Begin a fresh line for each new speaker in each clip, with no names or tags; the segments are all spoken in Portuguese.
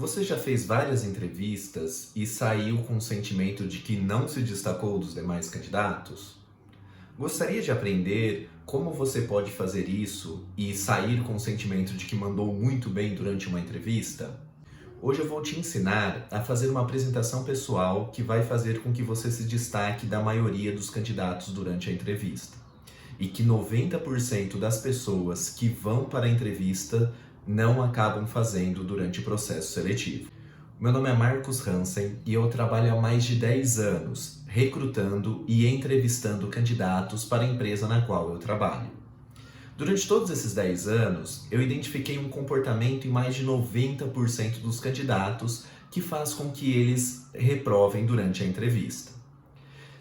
Você já fez várias entrevistas e saiu com o sentimento de que não se destacou dos demais candidatos? Gostaria de aprender como você pode fazer isso e sair com o sentimento de que mandou muito bem durante uma entrevista? Hoje eu vou te ensinar a fazer uma apresentação pessoal que vai fazer com que você se destaque da maioria dos candidatos durante a entrevista. E que 90% das pessoas que vão para a entrevista não acabam fazendo durante o processo seletivo. Meu nome é Marcos Hansen e eu trabalho há mais de 10 anos recrutando e entrevistando candidatos para a empresa na qual eu trabalho. Durante todos esses 10 anos, eu identifiquei um comportamento em mais de 90% dos candidatos que faz com que eles reprovem durante a entrevista.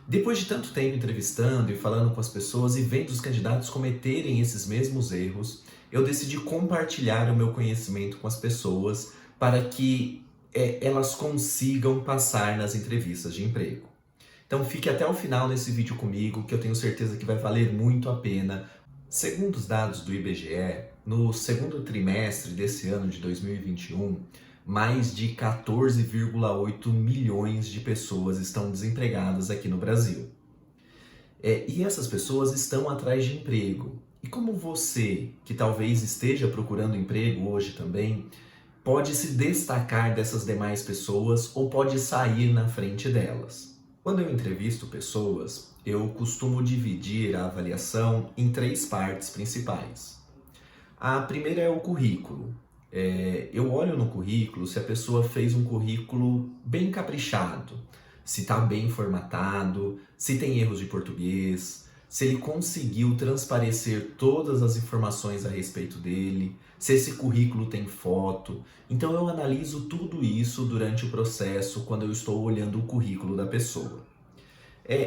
Depois de tanto tempo entrevistando e falando com as pessoas e vendo os candidatos cometerem esses mesmos erros, eu decidi compartilhar o meu conhecimento com as pessoas para que elas consigam passar nas entrevistas de emprego. Então fique até o final nesse vídeo comigo, que eu tenho certeza que vai valer muito a pena. Segundo os dados do IBGE, no segundo trimestre desse ano de 2021, mais de 14,8 milhões de pessoas estão desempregadas aqui no Brasil. E essas pessoas estão atrás de emprego. E como você, que talvez esteja procurando emprego hoje também, pode se destacar dessas demais pessoas ou pode sair na frente delas? Quando eu entrevisto pessoas, eu costumo dividir a avaliação em 3 partes principais. A primeira é o currículo. Eu olho no currículo se a pessoa fez um currículo bem caprichado, se está bem formatado, se tem erros de português, se ele conseguiu transparecer todas as informações a respeito dele, se esse currículo tem foto. Então eu analiso tudo isso durante o processo quando eu estou olhando o currículo da pessoa.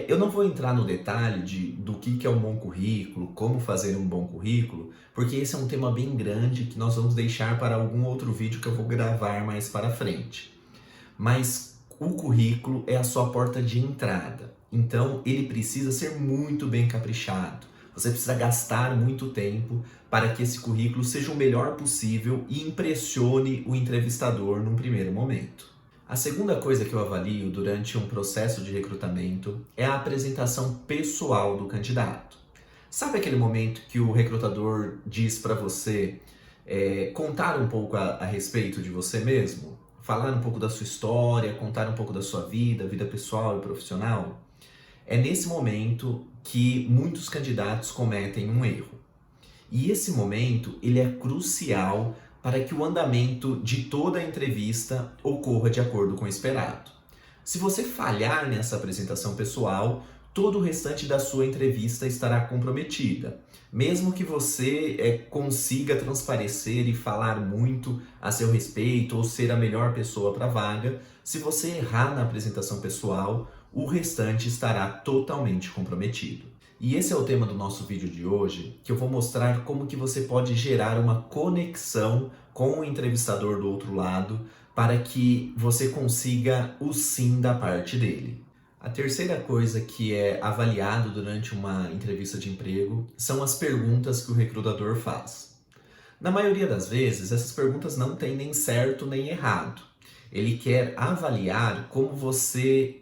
Eu não vou entrar no detalhe do que é um bom currículo, como fazer um bom currículo, porque esse é um tema bem grande que nós vamos deixar para algum outro vídeo que eu vou gravar mais para frente. Mas o currículo é a sua porta de entrada, então ele precisa ser muito bem caprichado. Você precisa gastar muito tempo para que esse currículo seja o melhor possível e impressione o entrevistador num primeiro momento. A segunda coisa que eu avalio durante um processo de recrutamento é a apresentação pessoal do candidato. Sabe aquele momento que o recrutador diz para você contar um pouco a respeito de você mesmo? Falar um pouco da sua história, contar um pouco da sua vida pessoal e profissional? É nesse momento que muitos candidatos cometem um erro. E esse momento, ele é crucial para que o andamento de toda a entrevista ocorra de acordo com o esperado. Se você falhar nessa apresentação pessoal, todo o restante da sua entrevista estará comprometida. Mesmo que você consiga transparecer e falar muito a seu respeito ou ser a melhor pessoa para a vaga, se você errar na apresentação pessoal, o restante estará totalmente comprometido. E esse é o tema do nosso vídeo de hoje, que eu vou mostrar como que você pode gerar uma conexão com o entrevistador do outro lado para que você consiga o sim da parte dele. A terceira coisa que é avaliado durante uma entrevista de emprego são as perguntas que o recrutador faz. Na maioria das vezes, essas perguntas não têm nem certo nem errado. Ele quer avaliar como você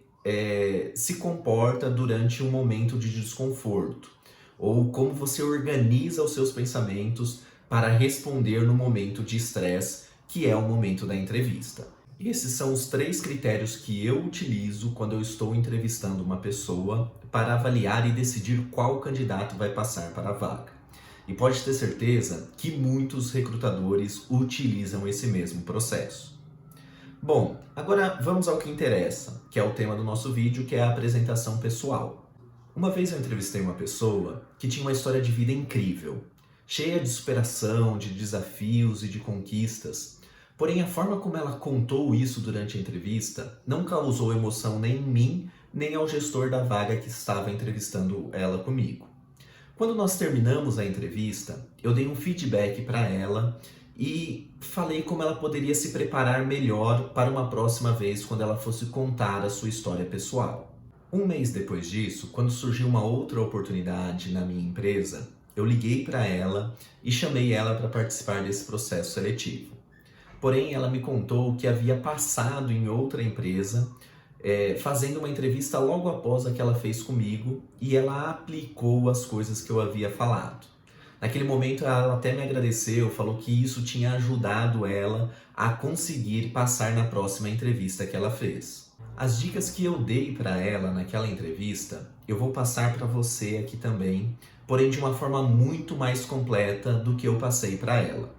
se comporta durante um momento de desconforto, ou como você organiza os seus pensamentos para responder no momento de estresse, que é o momento da entrevista. Esses são os 3 critérios que eu utilizo quando eu estou entrevistando uma pessoa para avaliar e decidir qual candidato vai passar para a vaga. E pode ter certeza que muitos recrutadores utilizam esse mesmo processo. Bom, agora vamos ao que interessa, que é o tema do nosso vídeo, que é a apresentação pessoal. Uma vez eu entrevistei uma pessoa que tinha uma história de vida incrível, cheia de superação, de desafios e de conquistas. Porém, a forma como ela contou isso durante a entrevista não causou emoção nem em mim, nem ao gestor da vaga que estava entrevistando ela comigo. Quando nós terminamos a entrevista, eu dei um feedback para ela e falei como ela poderia se preparar melhor para uma próxima vez quando ela fosse contar a sua história pessoal. Um mês depois disso, quando surgiu uma outra oportunidade na minha empresa, eu liguei para ela e chamei ela para participar desse processo seletivo. Porém, ela me contou que havia passado em outra empresa, fazendo uma entrevista logo após a que ela fez comigo, e ela aplicou as coisas que eu havia falado. Naquele momento ela até me agradeceu, falou que isso tinha ajudado ela a conseguir passar na próxima entrevista que ela fez. As dicas que eu dei para ela naquela entrevista, eu vou passar para você aqui também, porém de uma forma muito mais completa do que eu passei para ela.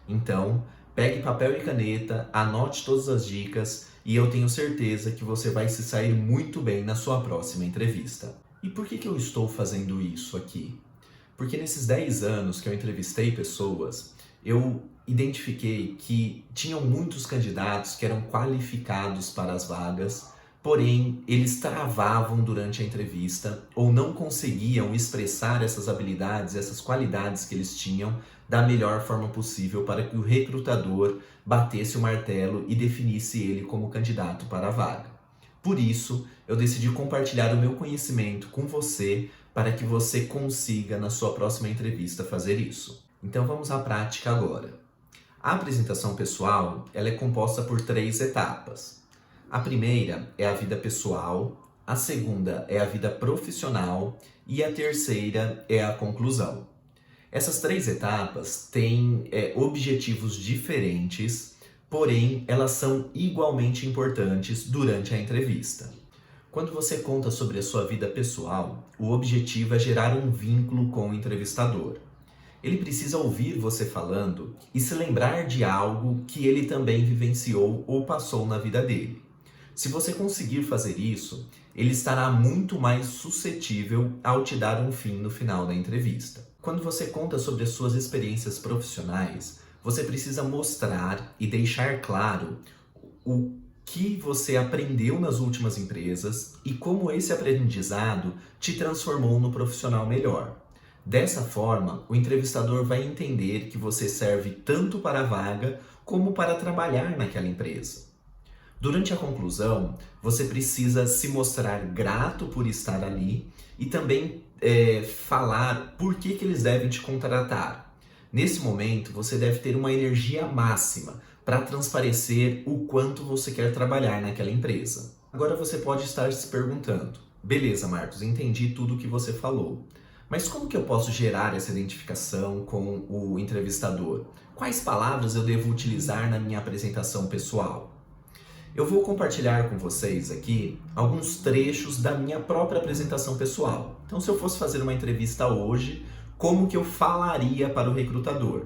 Então, pegue papel e caneta, anote todas as dicas e eu tenho certeza que você vai se sair muito bem na sua próxima entrevista. E por que eu estou fazendo isso aqui? Porque nesses 10 anos que eu entrevistei pessoas, eu identifiquei que tinham muitos candidatos que eram qualificados para as vagas, porém eles travavam durante a entrevista ou não conseguiam expressar essas habilidades, essas qualidades que eles tinham da melhor forma possível para que o recrutador batesse o martelo e definisse ele como candidato para a vaga. Por isso, eu decidi compartilhar o meu conhecimento com você para que você consiga, na sua próxima entrevista, fazer isso. Então vamos à prática agora. A apresentação pessoal, ela é composta por 3 etapas. A primeira é a vida pessoal, a segunda é a vida profissional e a terceira é a conclusão. Essas 3 etapas têm objetivos diferentes, porém elas são igualmente importantes durante a entrevista. Quando você conta sobre a sua vida pessoal, o objetivo é gerar um vínculo com o entrevistador. Ele precisa ouvir você falando e se lembrar de algo que ele também vivenciou ou passou na vida dele. Se você conseguir fazer isso, ele estará muito mais suscetível ao te dar um fim no final da entrevista. Quando você conta sobre as suas experiências profissionais, você precisa mostrar e deixar claro o que você aprendeu nas últimas empresas e como esse aprendizado te transformou no profissional melhor. Dessa forma, o entrevistador vai entender que você serve tanto para a vaga como para trabalhar naquela empresa. Durante a conclusão, você precisa se mostrar grato por estar ali e também falar por que eles devem te contratar. Nesse momento, você deve ter uma energia máxima para transparecer o quanto você quer trabalhar naquela empresa. Agora você pode estar se perguntando, beleza, Marcos, entendi tudo o que você falou, mas como que eu posso gerar essa identificação com o entrevistador? Quais palavras eu devo utilizar na minha apresentação pessoal? Eu vou compartilhar com vocês aqui alguns trechos da minha própria apresentação pessoal. Então, se eu fosse fazer uma entrevista hoje, como que eu falaria para o recrutador?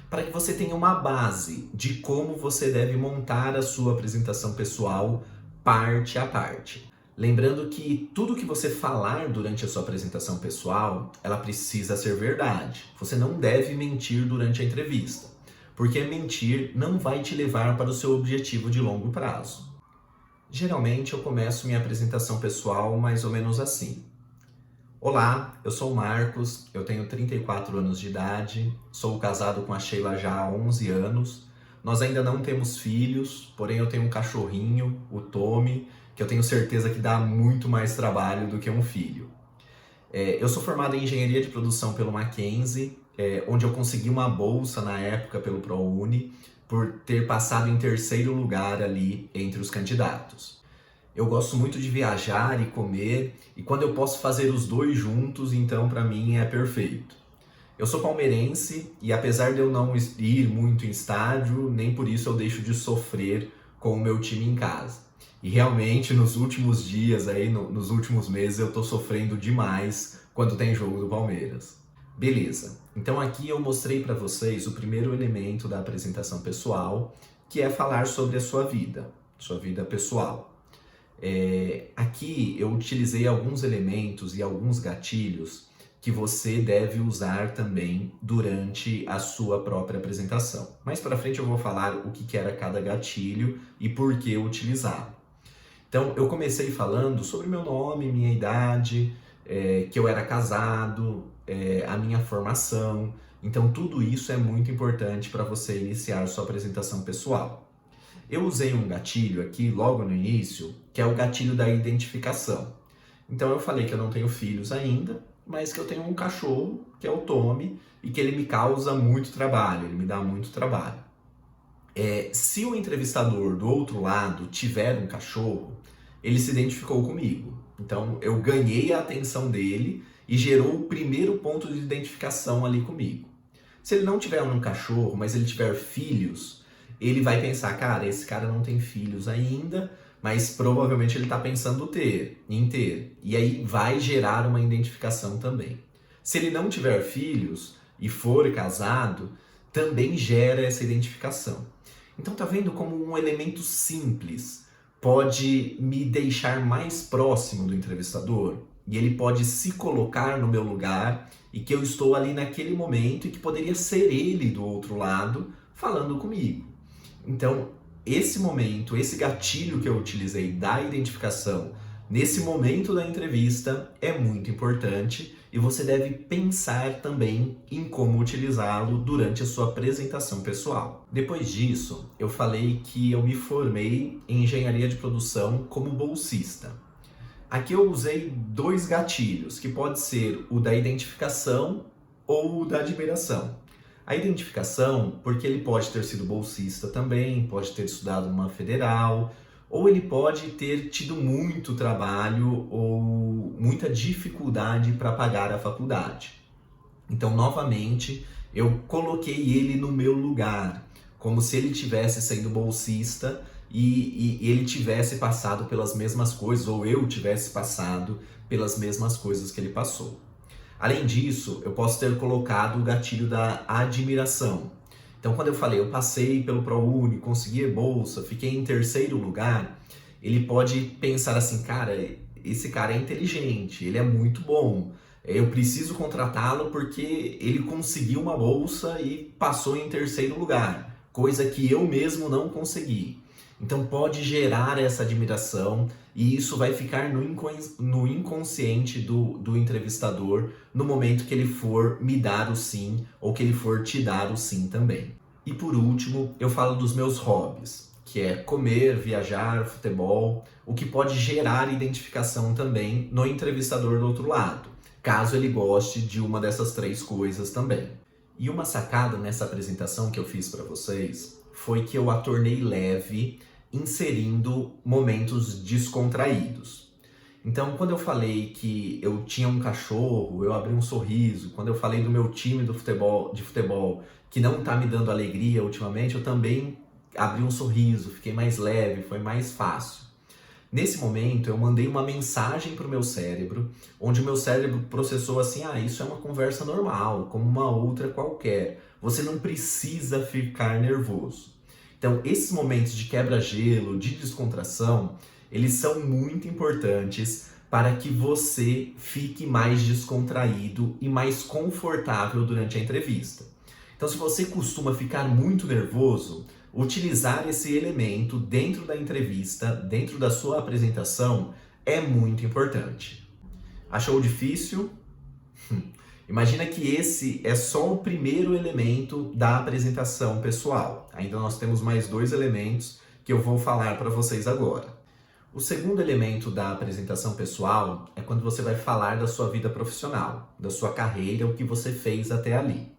Para que você tenha uma base de como você deve montar a sua apresentação pessoal parte a parte. Lembrando que tudo que você falar durante a sua apresentação pessoal, ela precisa ser verdade. Você não deve mentir durante a entrevista, porque mentir não vai te levar para o seu objetivo de longo prazo. Geralmente eu começo minha apresentação pessoal mais ou menos assim. Olá, eu sou o Marcos, eu tenho 34 anos de idade, sou casado com a Sheila já há 11 anos. Nós ainda não temos filhos, porém eu tenho um cachorrinho, o Tommy, que eu tenho certeza que dá muito mais trabalho do que um filho. Eu sou formado em Engenharia de Produção pelo Mackenzie, onde eu consegui uma bolsa na época pelo ProUni, por ter passado em terceiro lugar ali entre os candidatos. Eu gosto muito de viajar e comer, e quando eu posso fazer os dois juntos, então para mim é perfeito. Eu sou palmeirense e apesar de eu não ir muito em estádio, nem por isso eu deixo de sofrer com o meu time em casa. E realmente nos últimos dias, nos últimos meses, eu tô sofrendo demais quando tem jogo do Palmeiras. Beleza, então aqui eu mostrei para vocês o primeiro elemento da apresentação pessoal, que é falar sobre a sua vida pessoal. Aqui eu utilizei alguns elementos e alguns gatilhos que você deve usar também durante a sua própria apresentação. Mais para frente eu vou falar o que era cada gatilho e por que utilizá-lo. Então eu comecei falando sobre meu nome, minha idade, que eu era casado, a minha formação. Então tudo isso é muito importante para você iniciar sua apresentação pessoal. Eu usei um gatilho aqui logo no início, que é o gatilho da identificação. Então eu falei que eu não tenho filhos ainda, mas que eu tenho um cachorro, que é o Tommy, e que ele me causa muito trabalho, ele me dá muito trabalho. Se o entrevistador do outro lado tiver um cachorro, ele se identificou comigo. Então eu ganhei a atenção dele e gerou o primeiro ponto de identificação ali comigo. Se ele não tiver um cachorro, mas ele tiver filhos, ele vai pensar, cara, esse cara não tem filhos ainda, mas provavelmente ele está pensando em ter. E aí vai gerar uma identificação também. Se ele não tiver filhos e for casado, também gera essa identificação. Então tá vendo como um elemento simples pode me deixar mais próximo do entrevistador? E ele pode se colocar no meu lugar e que eu estou ali naquele momento e que poderia ser ele do outro lado falando comigo. Então, esse momento, esse gatilho que eu utilizei da identificação nesse momento da entrevista é muito importante e você deve pensar também em como utilizá-lo durante a sua apresentação pessoal. Depois disso, eu falei que eu me formei em engenharia de produção como bolsista. Aqui eu usei 2 gatilhos, que pode ser o da identificação ou o da admiração. A identificação, porque ele pode ter sido bolsista também, pode ter estudado numa federal, ou ele pode ter tido muito trabalho ou muita dificuldade para pagar a faculdade. Então, novamente, eu coloquei ele no meu lugar, como se ele tivesse sendo bolsista e ele tivesse passado pelas mesmas coisas, ou eu tivesse passado pelas mesmas coisas que ele passou. Além disso, eu posso ter colocado o gatilho da admiração. Então, quando eu falei, eu passei pelo ProUni, consegui a bolsa, fiquei em 3º lugar, ele pode pensar assim, cara, esse cara é inteligente, ele é muito bom, eu preciso contratá-lo porque ele conseguiu uma bolsa e passou em 3º lugar, coisa que eu mesmo não consegui. Então pode gerar essa admiração e isso vai ficar no inconsciente do entrevistador no momento que ele for me dar o sim ou que ele for te dar o sim também. E por último, eu falo dos meus hobbies, que é comer, viajar, futebol, o que pode gerar identificação também no entrevistador do outro lado, caso ele goste de uma dessas 3 coisas também. E uma sacada nessa apresentação que eu fiz para vocês foi que eu a tornei leve, inserindo momentos descontraídos. Então, quando eu falei que eu tinha um cachorro, eu abri um sorriso. Quando eu falei do meu time de futebol que não está me dando alegria ultimamente, eu também abri um sorriso, fiquei mais leve, foi mais fácil. Nesse momento, eu mandei uma mensagem para o meu cérebro, onde o meu cérebro processou assim, isso é uma conversa normal, como uma outra qualquer. Você não precisa ficar nervoso. Então, esses momentos de quebra-gelo, de descontração, eles são muito importantes para que você fique mais descontraído e mais confortável durante a entrevista. Então, se você costuma ficar muito nervoso, utilizar esse elemento dentro da entrevista, dentro da sua apresentação, é muito importante. Achou difícil? Imagina que esse é só o primeiro elemento da apresentação pessoal. Ainda nós temos mais 2 elementos que eu vou falar para vocês agora. O segundo elemento da apresentação pessoal é quando você vai falar da sua vida profissional, da sua carreira, o que você fez até ali.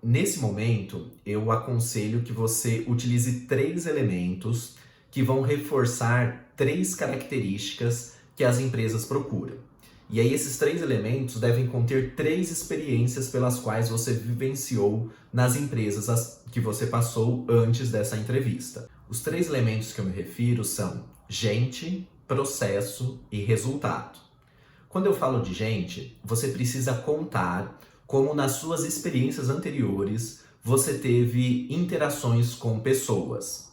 Nesse momento, eu aconselho que você utilize 3 elementos que vão reforçar 3 características que as empresas procuram. E aí esses 3 elementos devem conter 3 experiências pelas quais você vivenciou nas empresas que você passou antes dessa entrevista. Os 3 elementos que eu me refiro são gente, processo e resultado. Quando eu falo de gente, você precisa contar como nas suas experiências anteriores você teve interações com pessoas.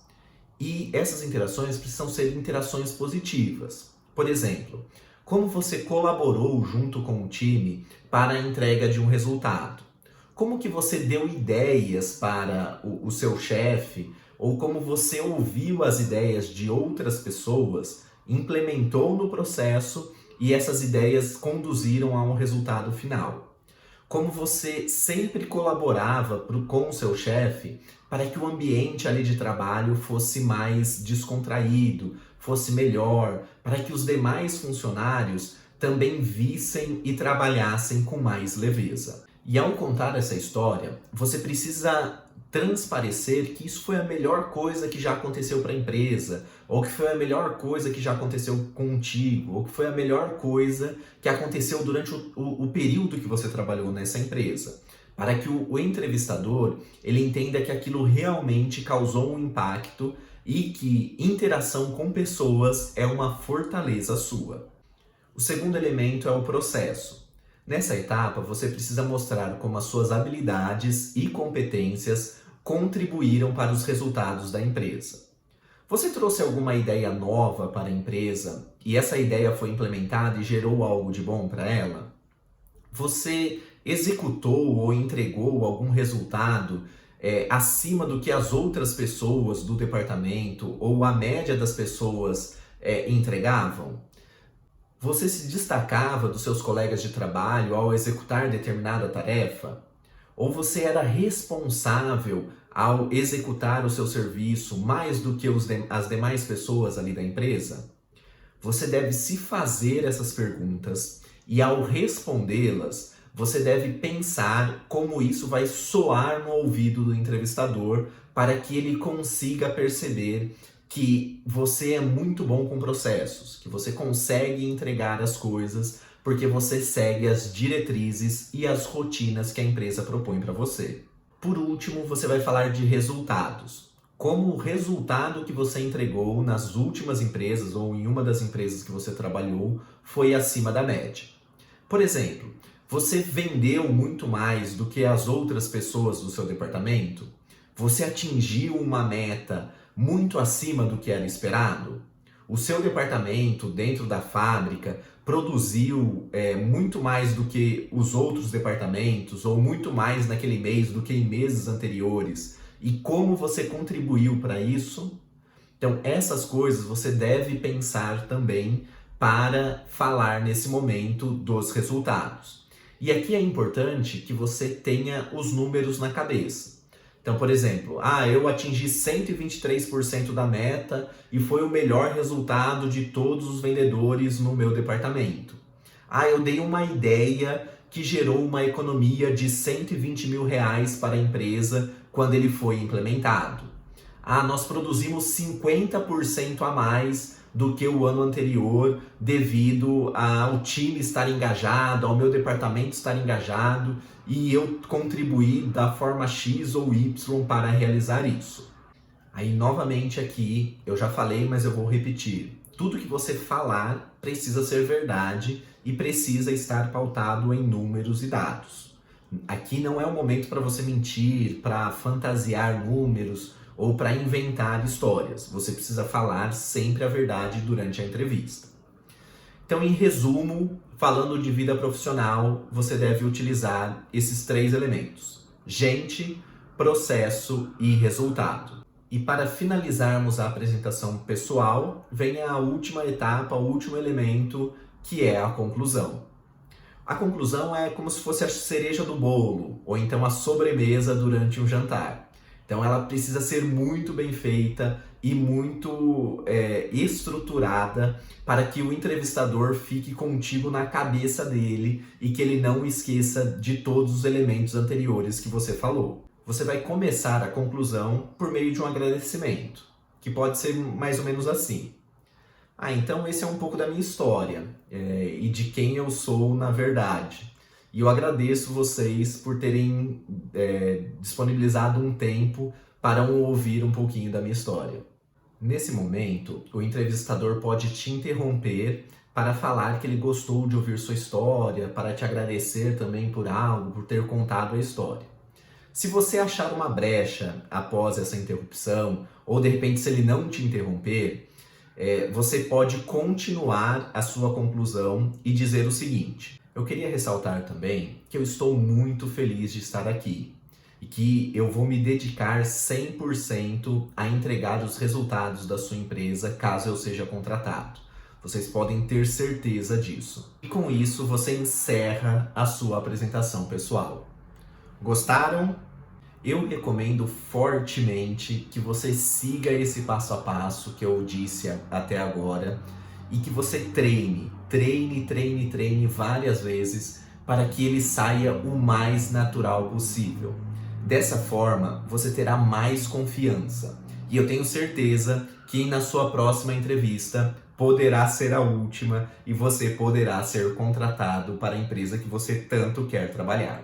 E essas interações precisam ser interações positivas. Por exemplo, como você colaborou junto com o time para a entrega de um resultado? Como que você deu ideias para o seu chefe? Ou como você ouviu as ideias de outras pessoas, implementou no processo e essas ideias conduziram a um resultado final? Como você sempre colaborava com o seu chefe para que o ambiente ali de trabalho fosse mais descontraído, fosse melhor, para que os demais funcionários também vissem e trabalhassem com mais leveza. E ao contar essa história, você precisa transparecer que isso foi a melhor coisa que já aconteceu para a empresa, ou que foi a melhor coisa que já aconteceu contigo, ou que foi a melhor coisa que aconteceu durante o período que você trabalhou nessa empresa. Para que o entrevistador ele entenda que aquilo realmente causou um impacto e que interação com pessoas é uma fortaleza sua. O segundo elemento é o processo. Nessa etapa, você precisa mostrar como as suas habilidades e competências contribuíram para os resultados da empresa. Você trouxe alguma ideia nova para a empresa e essa ideia foi implementada e gerou algo de bom para ela? Você executou ou entregou algum resultado acima do que as outras pessoas do departamento ou a média das pessoas entregavam? Você se destacava dos seus colegas de trabalho ao executar determinada tarefa? Ou você era responsável ao executar o seu serviço mais do que as demais pessoas ali da empresa? Você deve se fazer essas perguntas e ao respondê-las, você deve pensar como isso vai soar no ouvido do entrevistador para que ele consiga perceber que você é muito bom com processos, que você consegue entregar as coisas porque você segue as diretrizes e as rotinas que a empresa propõe para você. Por último, você vai falar de resultados. Como o resultado que você entregou nas últimas empresas ou em uma das empresas que você trabalhou foi acima da média. Por exemplo, você vendeu muito mais do que as outras pessoas do seu departamento? Você atingiu uma meta muito acima do que era esperado? O seu departamento dentro da fábrica produziu muito mais do que os outros departamentos ou muito mais naquele mês do que em meses anteriores? E como você contribuiu para isso? Então, essas coisas você deve pensar também para falar nesse momento dos resultados. E aqui é importante que você tenha os números na cabeça. Então, por exemplo, eu atingi 123% da meta e foi o melhor resultado de todos os vendedores no meu departamento. Eu dei uma ideia que gerou uma economia de R$120 mil para a empresa quando ele foi implementado. Nós produzimos 50% a mais do que o ano anterior devido ao time estar engajado, ao meu departamento estar engajado e eu contribuir da forma X ou Y para realizar isso. Aí novamente aqui, eu já falei, mas eu vou repetir. Tudo que você falar precisa ser verdade e precisa estar pautado em números e dados. Aqui não é o momento para você mentir, para fantasiar números ou para inventar histórias. Você precisa falar sempre a verdade durante a entrevista. Então, em resumo, falando de vida profissional, você deve utilizar esses 3 elementos: gente, processo e resultado. E para finalizarmos a apresentação pessoal, vem a última etapa, o último elemento, que é a conclusão. A conclusão é como se fosse a cereja do bolo, ou então a sobremesa durante um jantar. Então ela precisa ser muito bem feita e muito estruturada para que o entrevistador fique contigo na cabeça dele e que ele não esqueça de todos os elementos anteriores que você falou. Você vai começar a conclusão por meio de um agradecimento, que pode ser mais ou menos assim. Então esse é um pouco da minha história e de quem eu sou na verdade. E eu agradeço vocês por terem disponibilizado um tempo para ouvir um pouquinho da minha história. Nesse momento, o entrevistador pode te interromper para falar que ele gostou de ouvir sua história, para te agradecer também por algo, por ter contado a história. Se você achar uma brecha após essa interrupção, ou de repente se ele não te interromper, você pode continuar a sua conclusão e dizer o seguinte: eu queria ressaltar também que eu estou muito feliz de estar aqui e que eu vou me dedicar 100% a entregar os resultados da sua empresa caso eu seja contratado. Vocês podem ter certeza disso. E com isso você encerra a sua apresentação pessoal. Gostaram? Eu recomendo fortemente que você siga esse passo a passo que eu disse até agora e que você treine várias vezes para que ele saia o mais natural possível. Dessa forma, você terá mais confiança. E eu tenho certeza que na sua próxima entrevista poderá ser a última e você poderá ser contratado para a empresa que você tanto quer trabalhar.